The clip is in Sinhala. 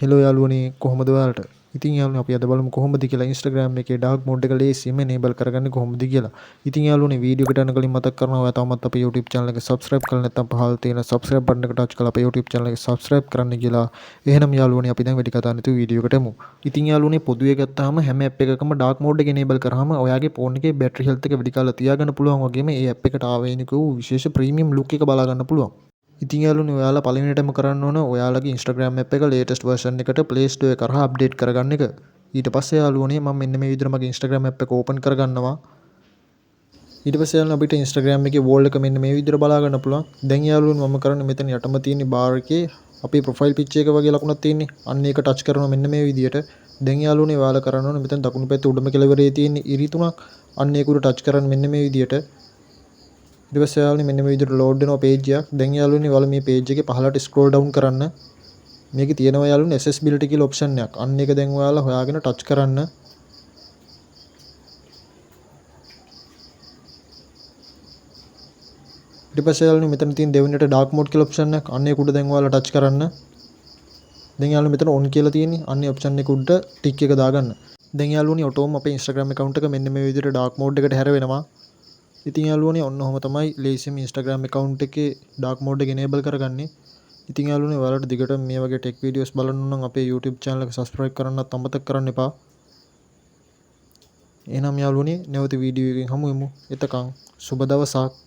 හෙලෝ යාළුවනේ කොහොමද ඔයාලට? ඉතින් යාළුවනේ අපි අද බලමු කොහොමද කියලා Instagram එකේ dark mode එක ලේසියෙන්ම enable කරගන්නේ කොහොමද කියලා. ඉතින් යාළුවනේ වීඩියෝ එකට යන කලින් මතක් කරනවා ඔයා තාමත් අපේ YouTube channel එක subscribe කරලා නැත්නම් පහළ තියෙන subscribe button එක touch කරලා අපේ YouTube channel එක subscribe කරන්න කියලා. එහෙනම් යාළුවනේ අපි දැන් වැඩි කතා නැතුව වීඩියෝ එකට යමු. ඉතින් යාළුවනේ පොදුවේ ගත්තාම හැම app එකකම dark mode එක enable කරාම ඔයාගේ phone එකේ battery health එක වැඩි කාලයක් තියාගන්න පුළුවන් වගේම ඒ app එකට ආවේනික වූ විශේෂ premium look එක බලා ගන්න පුළුවන්. ඉතින් යාළුවනේ ඔයාලා පළවෙනිටම කරන්න ඕන ඔයාලගේ Instagram app එක latest version එකට Play Store එක කරා update කරගන්න එක. ඊට පස්සේ යාළුවනේ මම මෙන්න මේ විදිහට මගේ Instagram app එක open කරගන්නවා. ඊට පස්සේ යාළුවනේ අපිට Instagram එකේ wall එක මෙන්න මේ විදිහට බලා ගන්න පුළුවන්. දැන් යාළුවනේ මම කරන්නේ මෙතන යටම තියෙන bar එකේ අපේ profile picture එක වගේ ලකුණක් තියෙන්නේ. අන්න ඒක touch කරනවා මෙන්න මේ විදිහට. දැන් යාළුවනේ ඔයාලා කරන්න ඕනේ මෙතන දකුණු පැත්තේ උඩම කෙළවරේ තියෙන ඉරි තුනක්. අන්න ඒක උඩ touch කරන්න මෙන්න මේ විදිහට. ඊට පස්සේ යාළුවනේ මෙන්න මේ විදිහට load වෙනවා page එකක්. දැන් යාළුවනේ ඔයාලා මේ page එකේ පහළට scroll down කරන්න. මේකේ තියෙනවා යාළුවනේ accessibility කියලා option එකක්. අන්න ඒක දැන් ඔයාලා හොයාගෙන touch කරන්න. ඊට පස්සේ යාළුවනේ මෙතන තියෙන දෙවෙනිට dark mode කියලා option එකක්. අන්න ඒක උඩ දැන් ඔයාලා touch කරන්න. දැන් යාළුවනේ මෙතන on කියලා තියෙන්නේ. අන්න ඒ option එක උඩ tick එක දාගන්න. දැන් යාළුවනේ ඔටෝම අපේ Instagram account එක මෙන්න මේ විදිහට dark mode එකට හැරවෙනවා. ඉතින් යාළුවනේ ඔන්න ඔහොම තමයි ලේසියෙන්ම Instagram account එකේ dark mode එක enable කරගන්නේ. ඉතින් යාළුවනේ ඔයාලට දිගටම මේ වගේ tech videos බලන්න නම් අපේ YouTube channel එක subscribe කරන්නත් අමතක කරන්න එපා. එහෙනම් යාළුවනේ නැවත වීඩියෝ එකකින් හමු වෙමු. එතකන් සුබ දවසක්.